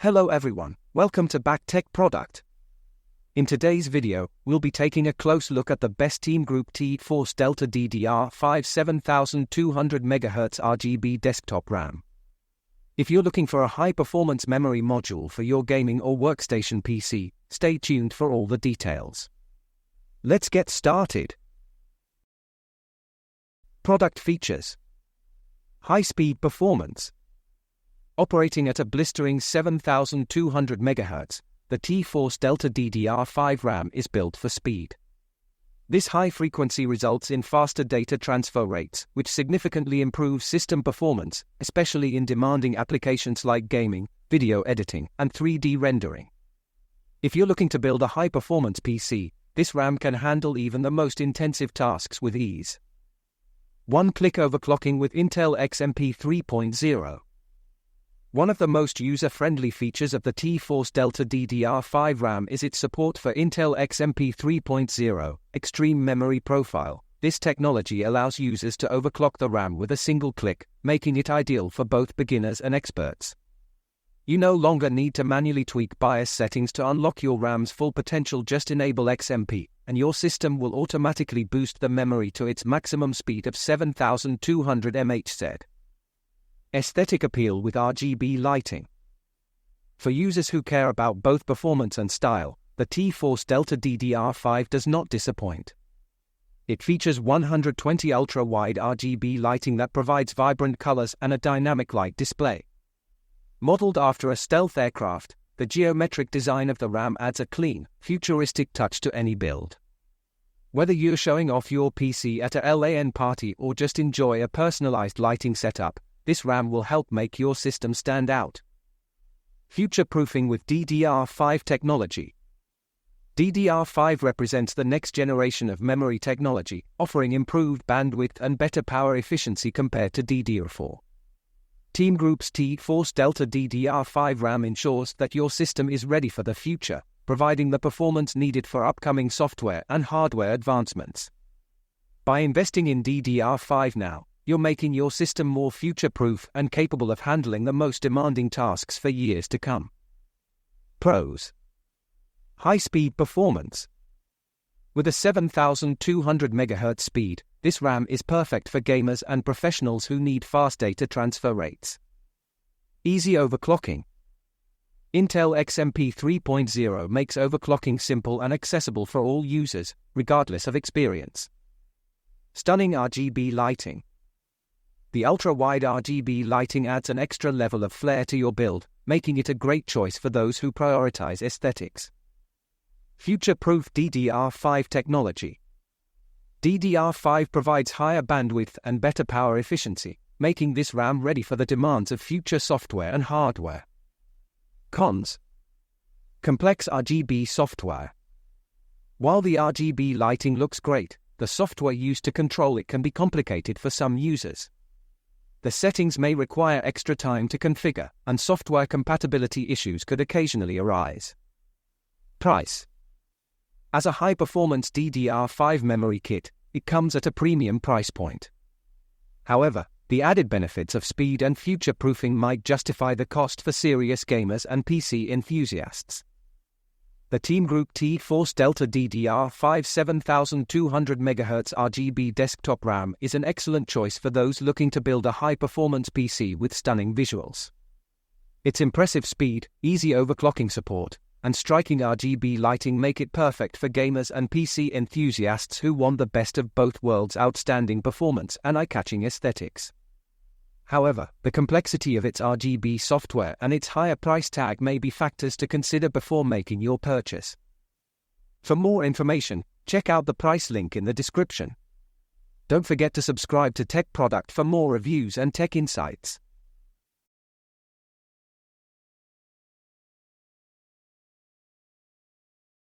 Hello everyone, welcome to Tech Product. In today's video, we'll be taking a close look at the best Teamgroup T-Force Delta DDR5 7200MHz RGB Desktop RAM. If you're looking for a high-performance memory module for your gaming or workstation PC, stay tuned for all the details. Let's get started. Product features: high-speed performance. Operating at a blistering 7200 MHz, the T-Force Delta DDR5 RAM is built for speed. This high frequency results in faster data transfer rates, which significantly improves system performance, especially in demanding applications like gaming, video editing, and 3D rendering. If you're looking to build a high-performance PC, this RAM can handle even the most intensive tasks with ease. One-click overclocking with Intel XMP 3.0. One of the most user-friendly features of the T-Force Delta DDR5 RAM is its support for Intel XMP 3.0 Extreme Memory Profile. This technology allows users to overclock the RAM with a single click, making it ideal for both beginners and experts. You no longer need to manually tweak BIOS settings to unlock your RAM's full potential. Just enable XMP, and your system will automatically boost the memory to its maximum speed of 7200 MHz. Aesthetic appeal with RGB lighting. For users who care about both performance and style, the T-Force Delta DDR5 does not disappoint. It features 120 ultra-wide RGB lighting that provides vibrant colors and a dynamic light display. Modeled after a stealth aircraft, the geometric design of the RAM adds a clean, futuristic touch to any build. Whether you're showing off your PC at a LAN party or just enjoy a personalized lighting setup, this RAM will help make your system stand out. Future-proofing with DDR5 technology. DDR5 represents the next generation of memory technology, offering improved bandwidth and better power efficiency compared to DDR4. Teamgroup's T-Force Delta DDR5 RAM ensures that your system is ready for the future, providing the performance needed for upcoming software and hardware advancements. By investing in DDR5 now, you're making your system more future-proof and capable of handling the most demanding tasks for years to come. Pros: high-speed performance. With a 7200 MHz speed, this RAM is perfect for gamers and professionals who need fast data transfer rates. Easy overclocking. Intel XMP 3.0 makes overclocking simple and accessible for all users, regardless of experience. Stunning RGB lighting. The ultra-wide RGB lighting adds an extra level of flair to your build, making it a great choice for those who prioritize aesthetics. Future-proof DDR5 technology. DDR5 provides higher bandwidth and better power efficiency, making this RAM ready for the demands of future software and hardware. Cons: complex RGB software. While the RGB lighting looks great, the software used to control it can be complicated for some users. The settings may require extra time to configure, and software compatibility issues could occasionally arise. Price: as a high-performance DDR5 memory kit, it comes at a premium price point. However, the added benefits of speed and future-proofing might justify the cost for serious gamers and PC enthusiasts. The Teamgroup T-Force Delta DDR5 7200MHz RGB Desktop RAM is an excellent choice for those looking to build a high-performance PC with stunning visuals. Its impressive speed, easy overclocking support, and striking RGB lighting make it perfect for gamers and PC enthusiasts who want the best of both worlds: outstanding performance and eye-catching aesthetics. However, the complexity of its RGB software and its higher price tag may be factors to consider before making your purchase. For more information, check out the price link in the description. Don't forget to subscribe to Tech Product for more reviews and tech insights.